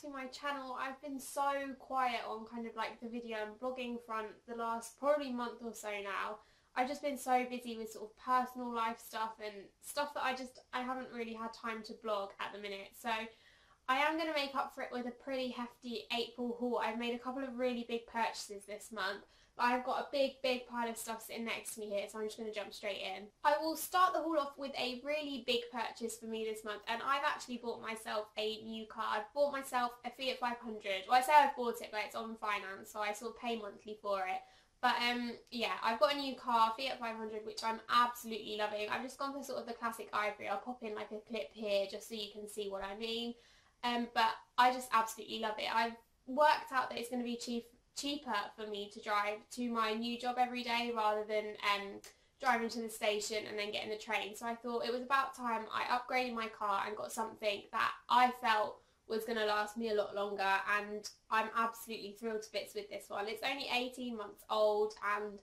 to my channel. I've been so quiet on kind of like the video and blogging front the last probably month or so now. I've just been so busy with sort of personal life stuff and stuff that I haven't really had time to blog at the minute. So I am going to make up for it with a pretty hefty April haul. I've made a couple of really big purchases this month. But I've got a big pile of stuff sitting next to me here, so I'm just going to jump straight in. I will start the haul off with a really big purchase for me this month, and I've actually bought myself a new car. I've bought myself a Fiat 500. Well, I say I've bought it, but it's on finance, so I sort of pay monthly for it. But yeah, I've got a new car, Fiat 500, which I'm absolutely loving. I've just gone for sort of the classic ivory. I'll pop in like a clip here just so you can see what I mean. But I just absolutely love it. I've worked out that it's going to be cheaper for me to drive to my new job every day rather than driving to the station and then getting the train. So I thought it was about time I upgraded my car and got something that I felt was going to last me a lot longer, and I'm absolutely thrilled to bits with this one. It's only 18 months old and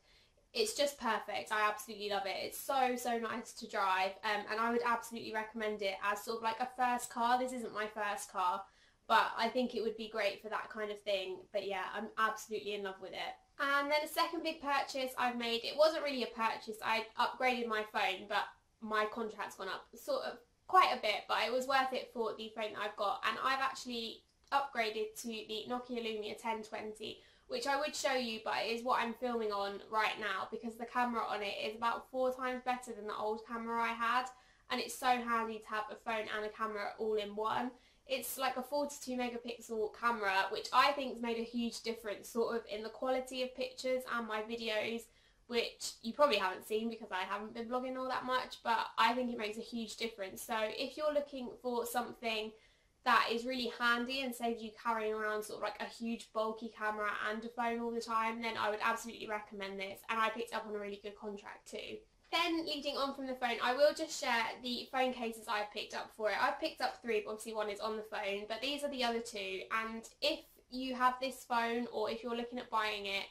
it's just perfect. I absolutely love it. It's so nice to drive, and I would absolutely recommend it as sort of like a first car. This isn't my first car, but I think it would be great for that kind of thing. But yeah, I'm absolutely in love with it. And then a second big purchase I've made, it wasn't really a purchase. I upgraded my phone, but my contract's gone up sort of quite a bit, but it was worth it for the phone that I've got. And I've actually upgraded to the Nokia Lumia 1020, which I would show you, but it is what I'm filming on right now because the camera on it is about 4 times better than the old camera I had. And it's so handy to have a phone and a camera all in one. It's like a 42 megapixel camera, which I think has made a huge difference sort of in the quality of pictures and my videos, which you probably haven't seen because I haven't been vlogging all that much, but I think it makes a huge difference. So if you're looking for something that is really handy and saves you carrying around sort of like a huge bulky camera and a phone all the time, then I would absolutely recommend this, and I picked it up on a really good contract too. Then, leading on from the phone, I will just share the phone cases I've picked up for it. I've picked up 3, but obviously one is on the phone, but these are the other 2. And if you have this phone, or if you're looking at buying it,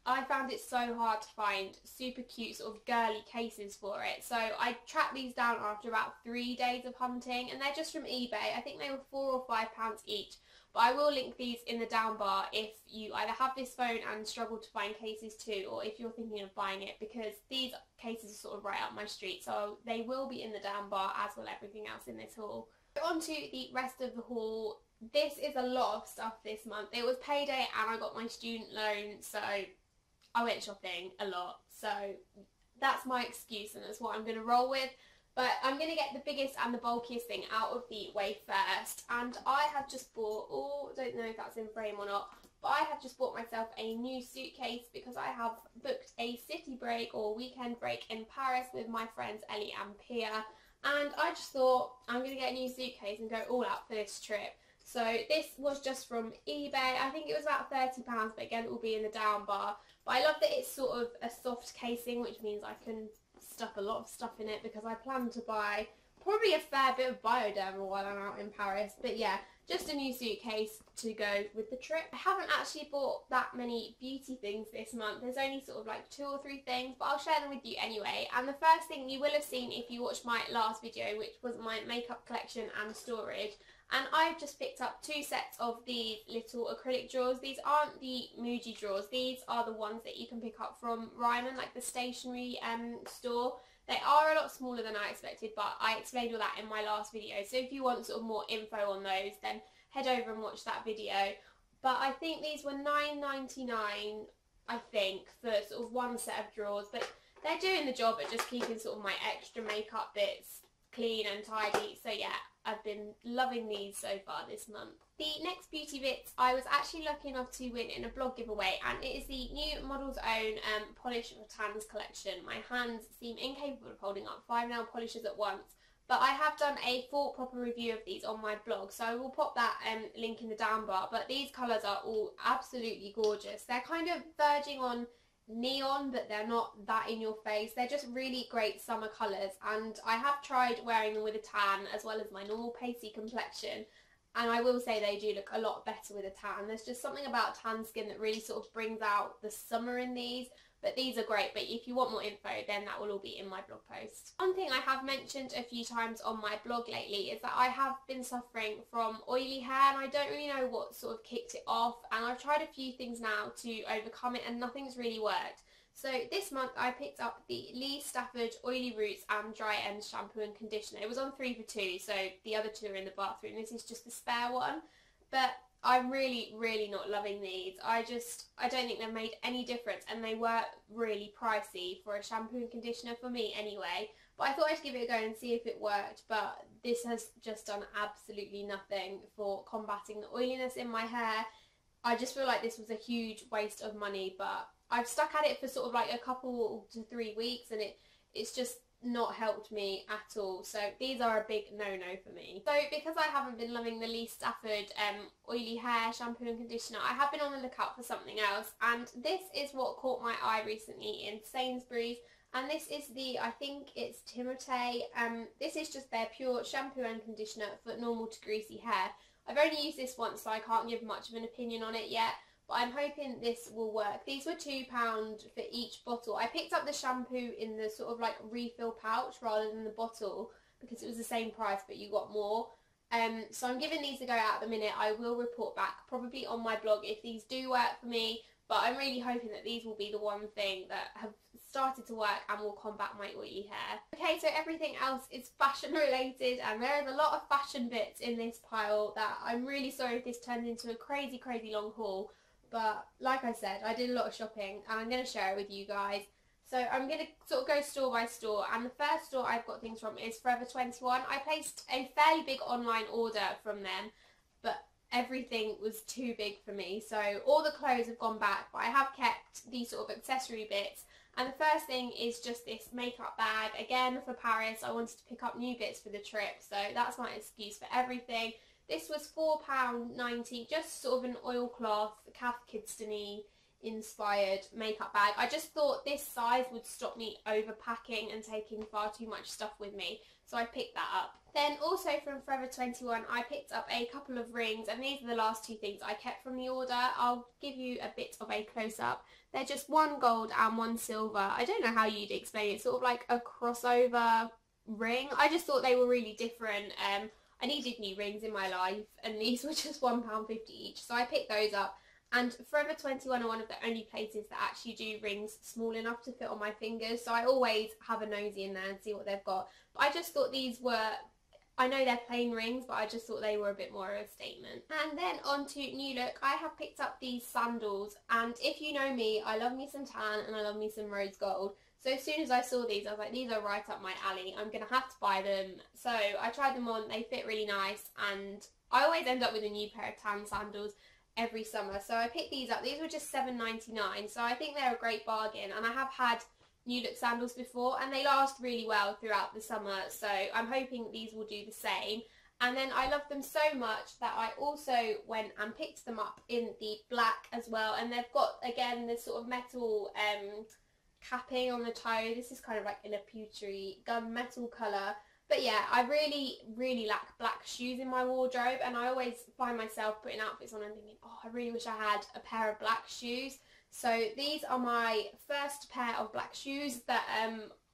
I found it so hard to find super cute sort of girly cases for it. So I tracked these down after about 3 days of hunting, and they're just from eBay. I think they were £4 or £5 each. But I will link these in the down bar if you either have this phone and struggle to find cases too, or if you're thinking of buying it, because these cases are sort of right up my street. So they will be in the down bar, as will everything else in this haul. On to the rest of the haul. This is a lot of stuff this month. It was payday and I got my student loan, so I went shopping a lot. So that's my excuse and that's what I'm going to roll with. But I'm going to get the biggest and the bulkiest thing out of the way first. And I have just bought, oh, I don't know if that's in frame or not, but I have just bought myself a new suitcase because I have booked a city break or weekend break in Paris with my friends Ellie and Pia. And I just thought I'm going to get a new suitcase and go all out for this trip. So this was just from eBay. I think it was about £30, but again it will be in the down bar. But I love that it's sort of a soft casing, which means I can stuff a lot of stuff in it because I plan to buy probably a fair bit of Bioderma while I'm out in Paris. But yeah, just a new suitcase to go with the trip. I haven't actually bought that many beauty things this month. There's only sort of like 2 or 3 things, but I'll share them with you anyway. And the first thing you will have seen if you watched my last video, which was my makeup collection and storage. And I've just picked up 2 sets of these little acrylic drawers. These aren't the Muji drawers. These are the ones that you can pick up from Ryman, like the stationery store. They are a lot smaller than I expected, but I explained all that in my last video. So if you want sort of more info on those, then head over and watch that video. But I think these were £9.99, I think, for sort of 1 set of drawers. But they're doing the job at just keeping sort of my extra makeup bits clean and tidy. So yeah, I've been loving these so far this month. The next beauty bits I was actually lucky enough to win in a blog giveaway, and it is the new Model's Own Polish Tans collection. My hands seem incapable of holding up 5 nail polishes at once, but I have done a full proper review of these on my blog, so I will pop that link in the down bar. But these colours are all absolutely gorgeous. They're kind of verging on neon, but they're not that in your face. They're just really great summer colours, and I have tried wearing them with a tan as well as my normal pasty complexion, and I will say they do look a lot better with a tan. There's just something about tan skin that really sort of brings out the summer in these, But these are great, but if you want more info, then that will all be in my blog post. One thing I have mentioned a few times on my blog lately is that I have been suffering from oily hair, and I don't really know what sort of kicked it off, and I've tried a few things now to overcome it and nothing's really worked. So this month I picked up the Lee Stafford Oily Roots and Dry End Shampoo and Conditioner. It was on 3 for 2, so the other 2 are in the bathroom. This is just the spare one. But I'm really not loving these. I don't think they've made any difference, and they were really pricey for a shampoo and conditioner for me anyway. But I thought I'd give it a go and see if it worked, but this has just done absolutely nothing for combating the oiliness in my hair. I just feel like this was a huge waste of money, but I've stuck at it for sort of like a couple to 3 weeks, and it's just not helped me at all. So these are a big no-no for me. So because I haven't been loving the Lee Stafford oily hair shampoo and conditioner, I have been on the lookout for something else, and this is what caught my eye recently in Sainsbury's, and this is the, I think it's Timotei. This is just their pure shampoo and conditioner for normal to greasy hair. I've only used this once, so I can't give much of an opinion on it yet, but I'm hoping this will work. These were £2 for each bottle. I picked up the shampoo in the sort of like refill pouch rather than the bottle because it was the same price but you got more. So I'm giving these a go at the minute. I will report back probably on my blog if these do work for me, but I'm really hoping that these will be the one thing that have started to work and will combat my oily hair. Okay, so everything else is fashion related, and there is a lot of fashion bits in this pile that I'm really sorry if this turned into a crazy long haul. But like I said, I did a lot of shopping and I'm going to share it with you guys. So I'm going to sort of go store by store, and the first store I've got things from is Forever 21. I placed a fairly big online order from them, but everything was too big for me. So all the clothes have gone back, but I have kept these sort of accessory bits. And the first thing is just this makeup bag. Again, for Paris, I wanted to pick up new bits for the trip, so that's my excuse for everything. This was £4.90, just sort of an oilcloth, Cath Kidston-y inspired makeup bag. I just thought this size would stop me overpacking and taking far too much stuff with me, so I picked that up. Then also from Forever 21, I picked up a couple of rings, and these are the last 2 things I kept from the order. I'll give you a bit of a close-up. They're just 1 gold and 1 silver. I don't know how you'd explain it, sort of like a crossover ring. I just thought they were really different. I needed new rings in my life, and these were just £1.50 each, so I picked those up. And Forever 21 are one of the only places that actually do rings small enough to fit on my fingers, so I always have a nosy in there and see what they've got. But I just thought these were, I know they're plain rings, but I just thought they were a bit more of a statement. And then on to New Look, I have picked up these sandals, and if you know me, I love me some tan and I love me some rose gold. So as soon as I saw these, I was like, these are right up my alley. I'm going to have to buy them. So I tried them on. They fit really nice. And I always end up with a new pair of tan sandals every summer. So I picked these up. These were just £7.99. So I think they're a great bargain. And I have had New Look sandals before, and they last really well throughout the summer. So I'm hoping these will do the same. And then I love them so much that I also went and picked them up in the black as well. And they've got, again, this sort of metal capping on the toe. This is kind of like in a pewtery gunmetal colour. But yeah, I really lack black shoes in my wardrobe, and I always find myself putting outfits on and thinking, oh, I really wish I had a pair of black shoes. So these are my first pair of black shoes that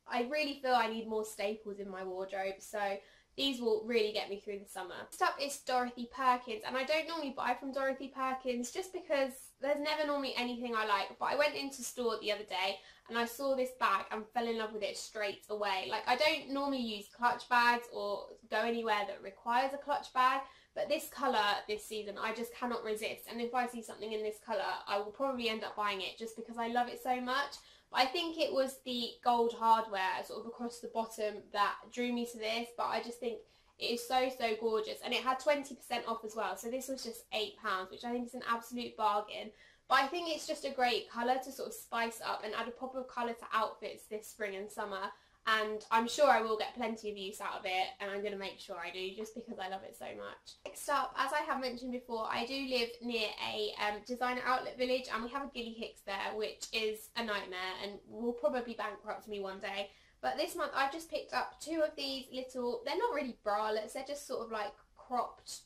I really feel I need more staples in my wardrobe. So these will really get me through the summer. Next up is Dorothy Perkins, and I don't normally buy from Dorothy Perkins just because there's never normally anything I like, but I went into store the other day and I saw this bag and fell in love with it straight away. Like, I don't normally use clutch bags or go anywhere that requires a clutch bag, but this colour this season I just cannot resist, and if I see something in this colour I will probably end up buying it just because I love it so much. But I think it was the gold hardware sort of across the bottom that drew me to this, but I just think it is so gorgeous, and it had 20% off as well, so this was just £8, which I think is an absolute bargain. But I think it's just a great colour to sort of spice up and add a pop of colour to outfits this spring and summer, and I'm sure I will get plenty of use out of it, and I'm going to make sure I do just because I love it so much. Next up, as I have mentioned before, I do live near a designer outlet village, and we have a Ghillie Hicks there, which is a nightmare and will probably bankrupt me one day. But this month I've just picked up 2 of these little, they're not really bralettes, they're just sort of like cropped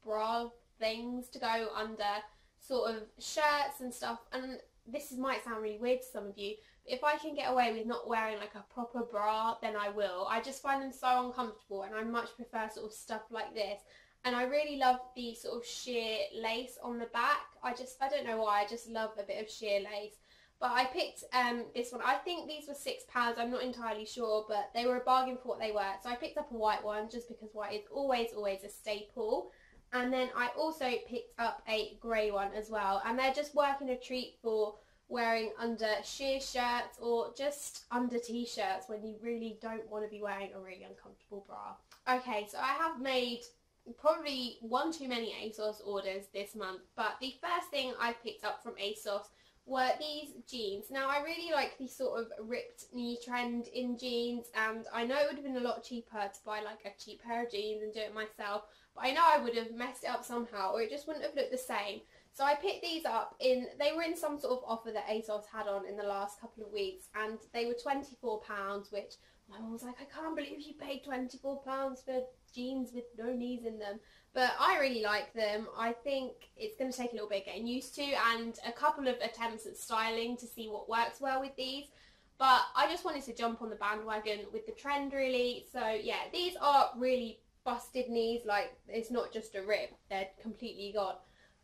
bra things to go under sort of shirts and stuff, and might sound really weird to some of you, but if I can get away with not wearing like a proper bra, then I will. I just find them so uncomfortable, and I much prefer sort of stuff like this. And I really love the sort of sheer lace on the back. I don't know why, I just love a bit of sheer lace. But I picked this one. I think these were £6, I'm not entirely sure, but they were a bargain for what they were. So I picked up a white one just because white is always a staple. And then I also picked up a grey one as well. And they're just working a treat for wearing under sheer shirts or just under t-shirts when you really don't want to be wearing a really uncomfortable bra. Okay, so I have made probably one too many Asos orders this month, but the first thing I picked up from Asos were these jeans. Now I really like the sort of ripped knee trend in jeans, and I know it would have been a lot cheaper to buy like a cheap pair of jeans and do it myself, but I know I would have messed it up somehow, or it just wouldn't have looked the same. So I picked these up they were in some sort of offer that Asos had on in the last couple of weeks, and they were £24, which my mum was like, I can't believe you paid £24 for jeans with no knees in them. But I really like them. I think it's going to take a little bit getting used to, and a couple of attempts at styling to see what works well with these. But I just wanted to jump on the bandwagon with the trend really. So yeah, these are really busted knees, like it's not just a rip, they're completely gone.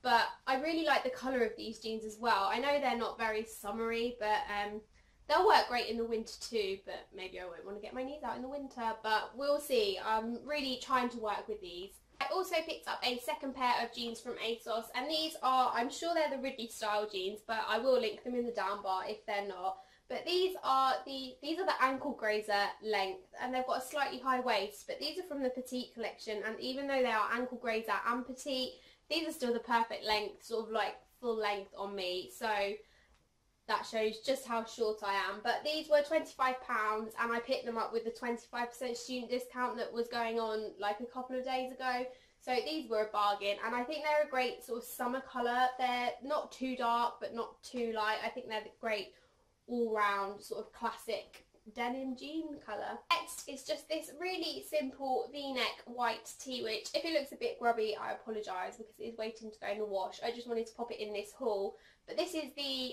But I really like the colour of these jeans as well. I know they're not very summery, but they'll work great in the winter too, but maybe I won't want to get my knees out in the winter, but we'll see. I'm really trying to work with these. I also picked up a second pair of jeans from Asos, and these are, I'm sure they're the Ridley style jeans, but I will link them in the down bar if they're not. But these are the ankle grazer length, and they've got a slightly high waist, but these are from the petite collection, and even though they are ankle grazer and petite, these are still the perfect length, sort of like full length on me, so that shows just how short I am. But these were £25, and I picked them up with the 25% student discount that was going on like a couple of days ago. So these were a bargain, and I think they're a great sort of summer colour. They're not too dark but not too light. I think they're great all-round sort of classic denim jean colour. Next is just this really simple v-neck white tee, which if it looks a bit grubby, I apologise because it is waiting to go in the wash. I just wanted to pop it in this haul. But this is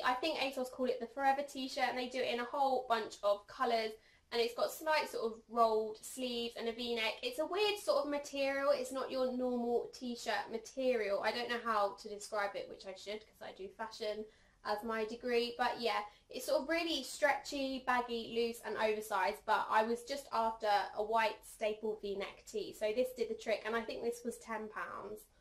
I think Asos call it the Forever t-shirt, and they do it in a whole bunch of colours, and it's got slight sort of rolled sleeves and a v-neck. It's a weird sort of material. It's not your normal t-shirt material. I don't know how to describe it, which I should because I do fashion as my degree, but yeah, it's sort of really stretchy, baggy, loose and oversized, but I was just after a white staple v-neck tee, so this did the trick, and I think this was £10.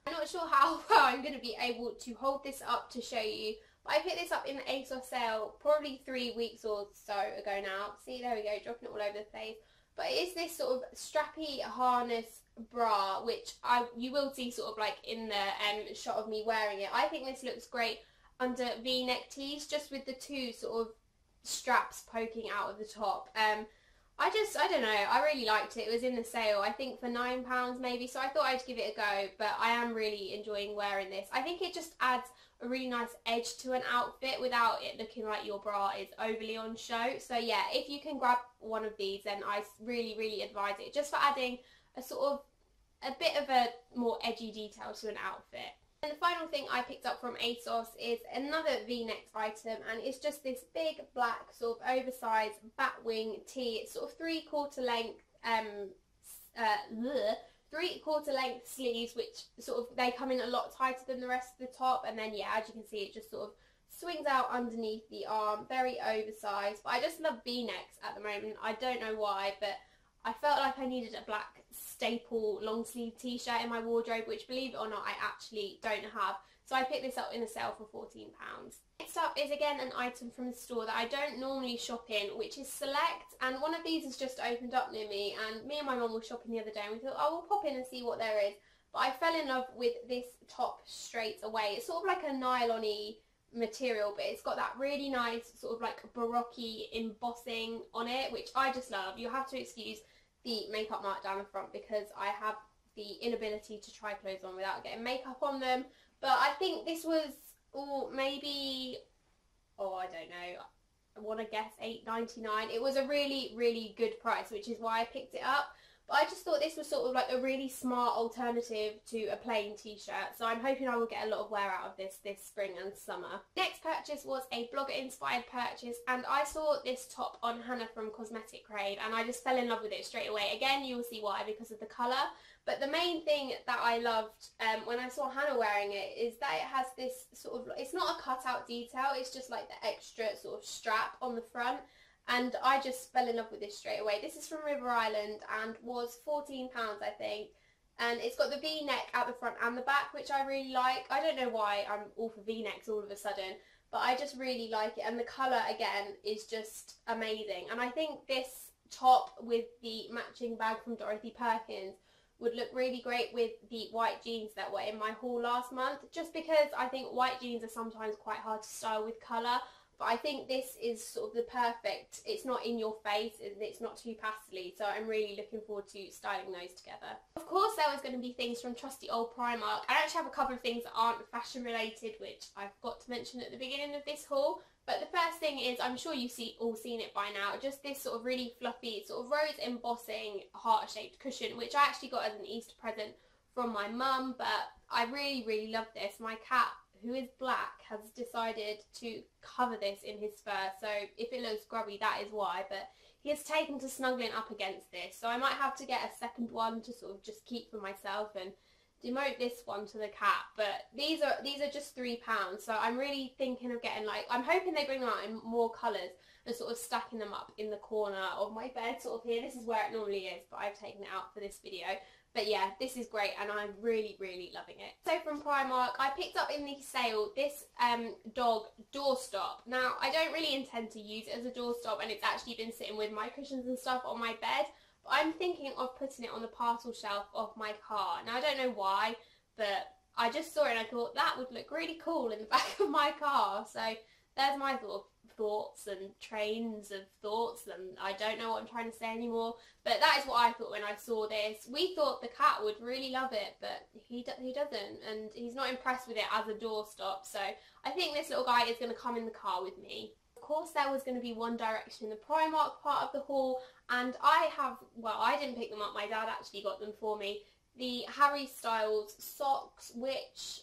I'm not sure how well I'm going to be able to hold this up to show you, but I picked this up in the Asos sale probably 3 weeks or so ago now. See, there we go, dropping it all over the place. But it is this sort of strappy harness bra, which you will see sort of like in the shot of me wearing it. I think this looks great under v-neck tees, just with the two sort of straps poking out of the top. I don't know, I really liked it. It was in the sale, I think for £9 maybe, so I thought I'd give it a go, but I am really enjoying wearing this. I think it just adds a really nice edge to an outfit without it looking like your bra is overly on show. So yeah, if you can grab one of these, then I really advise it, just for adding a sort of a bit of a more edgy detail to an outfit. And the final thing I picked up from Asos is another v-neck item, and it's just this big black sort of oversized batwing tee. It's sort of three-quarter length sleeves, which sort of they come in a lot tighter than the rest of the top, and then yeah, as you can see, it just sort of swings out underneath the arm, very oversized. But I just love v-necks at the moment. I don't know why, but I felt like I needed a black staple long sleeve t-shirt in my wardrobe, which believe it or not I actually don't have, so I picked this up in a sale for £14. Next up is again an item from the store that I don't normally shop in, which is Select, and one of these has just opened up near me, and me and my mum were shopping the other day and we thought, oh, we'll pop in and see what there is. But I fell in love with this top straight away. It's sort of like a nylon-y material, but it's got that really nice sort of like baroque embossing on it, which I just love. You have to excuse the makeup mark down the front because I have the inability to try clothes on without getting makeup on them. But I think this was, maybe, I don't know, I want to guess £8.99. It was a really good price, which is why I picked it up. But I just thought this was sort of like a really smart alternative to a plain t-shirt, so I'm hoping I will get a lot of wear out of this spring and summer. Next purchase was a blogger inspired purchase, and I saw this top on Hannah from Cosmetic Crave and I just fell in love with it straight away. Again, you will see why, because of the colour. But the main thing that I loved when I saw Hannah wearing it is that it has this sort of, it's not a cutout detail, it's just like the extra sort of strap on the front. And I just fell in love with this straight away. This is from River Island and was £14, I think. And it's got the V-neck at the front and the back, which I really like. I don't know why I'm all for V-necks all of a sudden, but I just really like it. And the colour, again, is just amazing. And I think this top with the matching bag from Dorothy Perkins would look really great with the white jeans that were in my haul last month, just because I think white jeans are sometimes quite hard to style with colour. But I think this is sort of the perfect, it's not in your face and it's not too pastely, so I'm really looking forward to styling those together. Of course there was going to be things from trusty old Primark. I actually have a couple of things that aren't fashion related, which I've got to mention at the beginning of this haul. But the first thing is, I'm sure you've all seen it by now, just this sort of really fluffy, sort of rose embossing heart-shaped cushion, which I actually got as an Easter present from my mum, but I really love this. My cat, who is black, has decided to cover this in his fur, so if it looks grubby, that is why, but he has taken to snuggling up against this, so I might have to get a second one to sort of just keep for myself and demote this one to the cat. But these are just £3, so I'm really thinking of getting, like, I'm hoping they bring them out in more colours and sort of stacking them up in the corner of my bed, sort of here. This is where it normally is, but I've taken it out for this video. But yeah, this is great and I'm really loving it. So from Primark, I picked up in the sale this dog doorstop. Now, I don't really intend to use it as a doorstop, and it's actually been sitting with my cushions and stuff on my bed. But I'm thinking of putting it on the parcel shelf of my car. Now, I don't know why, but I just saw it and I thought that would look really cool in the back of my car. So there's my sort of thoughts and trains of thoughts, and I don't know what I'm trying to say anymore, but that is what I thought when I saw this. We thought the cat would really love it, but he doesn't, and he's not impressed with it as a doorstop, so I think this little guy is going to come in the car with me. Of course there was going to be One Direction in the Primark part of the haul, and I didn't pick them up, my dad actually got them for me, the Harry Styles socks, which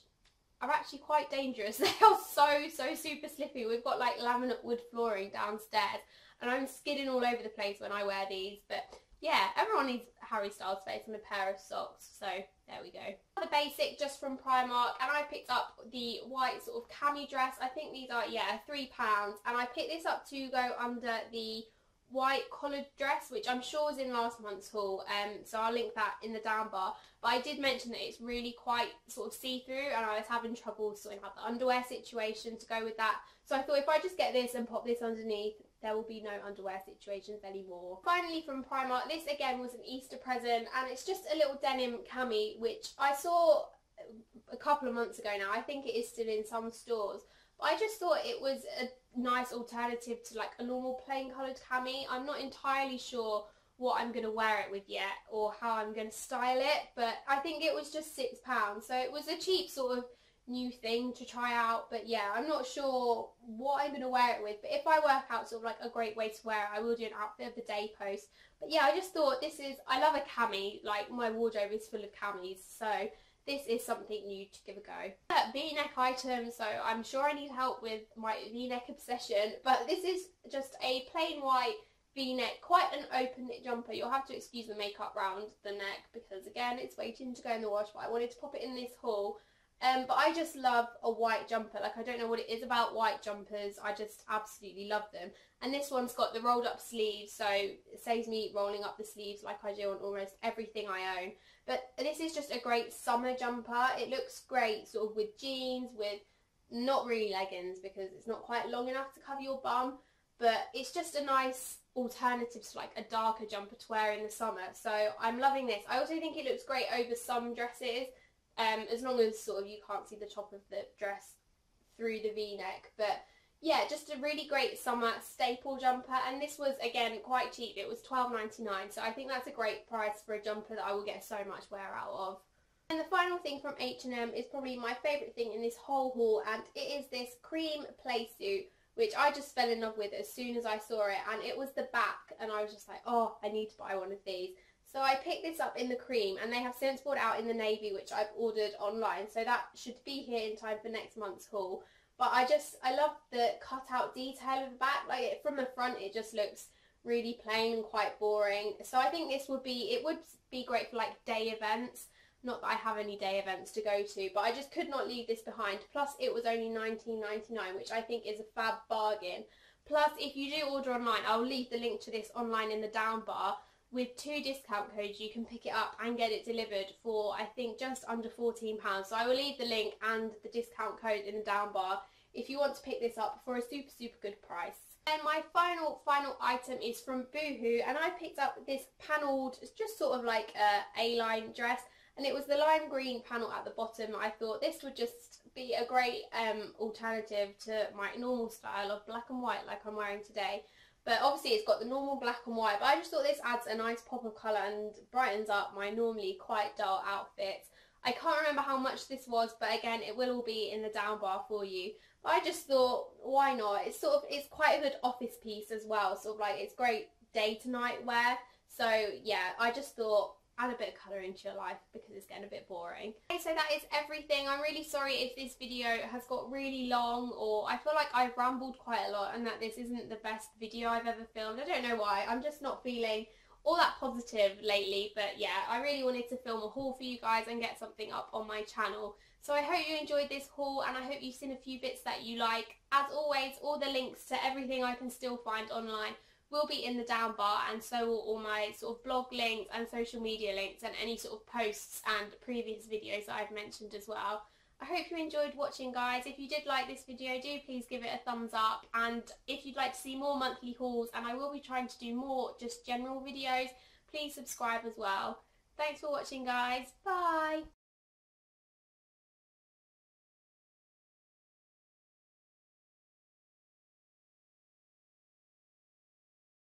are actually quite dangerous. They are so super slippy. We've got like laminate wood flooring downstairs and I'm skidding all over the place when I wear these. But yeah, everyone needs Harry Styles face and a pair of socks, so there we go. The basic just from Primark, and I picked up the white sort of cami dress. I think these are, yeah, £3, and I picked this up to go under the white collared dress, which I'm sure was in last month's haul, so I'll link that in the down bar. But I did mention that it's really quite sort of see-through, and I was having trouble sorting out the underwear situation to go with that. So I thought if I just get this and pop this underneath, there will be no underwear situations anymore. Finally from Primark, this again was an Easter present, and it's just a little denim cami, which I saw a couple of months ago now. I think it is still in some stores. I just thought it was a nice alternative to like a normal plain coloured cami. I'm not entirely sure what I'm going to wear it with yet or how I'm going to style it, but I think it was just £6, so it was a cheap sort of new thing to try out. But yeah, I'm not sure what I'm going to wear it with, but if I work out sort of like a great way to wear it, I will do an outfit of the day post. But yeah, I just thought I love a cami, like my wardrobe is full of camis, so this is something new to give a go. V-neck items, so I'm sure I need help with my V-neck obsession, but this is just a plain white V-neck, quite an open knit jumper. You'll have to excuse the makeup round the neck because again it's waiting to go in the wash, but I wanted to pop it in this haul. But I just love a white jumper. Like, I don't know what it is about white jumpers, I just absolutely love them. And this one's got the rolled up sleeves, so it saves me rolling up the sleeves like I do on almost everything I own. But this is just a great summer jumper. It looks great sort of with jeans, with not really leggings because it's not quite long enough to cover your bum, but it's just a nice alternative to like a darker jumper to wear in the summer. So I'm loving this. I also think it looks great over some dresses, as long as sort of you can't see the top of the dress through the V-neck. But yeah, just a really great summer staple jumper, and this was again quite cheap. It was £12.99, so I think that's a great price for a jumper that I will get so much wear out of. And the final thing from H&M is probably my favourite thing in this whole haul, and it is this cream play suit, which I just fell in love with as soon as I saw it, and it was the back, and I was just like, oh, I need to buy one of these. So I picked this up in the cream, and they have since brought it out in the navy, which I've ordered online. So that should be here in time for next month's haul. But I love the cutout detail of the back. Like from the front, it just looks really plain and quite boring. So I think it would be great for like day events. Not that I have any day events to go to, but I just could not leave this behind. Plus it was only $19.99, which I think is a fab bargain. Plus if you do order online, I'll leave the link to this online in the down bar. With 2 discount codes you can pick it up and get it delivered for I think just under £14. So I will leave the link and the discount code in the down bar if you want to pick this up for a super good price. And my final item is from Boohoo, and I picked up this panelled, it's just sort of like a A-line dress, and it was the lime green panel at the bottom. I thought this would just be a great alternative to my normal style of black and white like I'm wearing today. But obviously it's got the normal black and white, but I just thought this adds a nice pop of colour and brightens up my normally quite dull outfits. I can't remember how much this was, but again, it will all be in the down bar for you. But I just thought, why not? It's quite a good office piece as well, sort of like it's great day to night wear. So yeah, I just thought, add a bit of colour into your life because it's getting a bit boring. Okay, so that is everything. I'm really sorry if this video has got really long, or I feel like I've rambled quite a lot and that this isn't the best video I've ever filmed. I don't know why. I'm just not feeling all that positive lately, but yeah, I really wanted to film a haul for you guys and get something up on my channel. So I hope you enjoyed this haul, and I hope you've seen a few bits that you like. As always, all the links to everything I can still find online will be in the down bar, and so will all my sort of blog links and social media links and any sort of posts and previous videos that I've mentioned as well. I hope you enjoyed watching, guys. If you did like this video, do please give it a thumbs up, and if you'd like to see more monthly hauls, and I will be trying to do more just general videos, please subscribe as well. Thanks for watching, guys. Bye!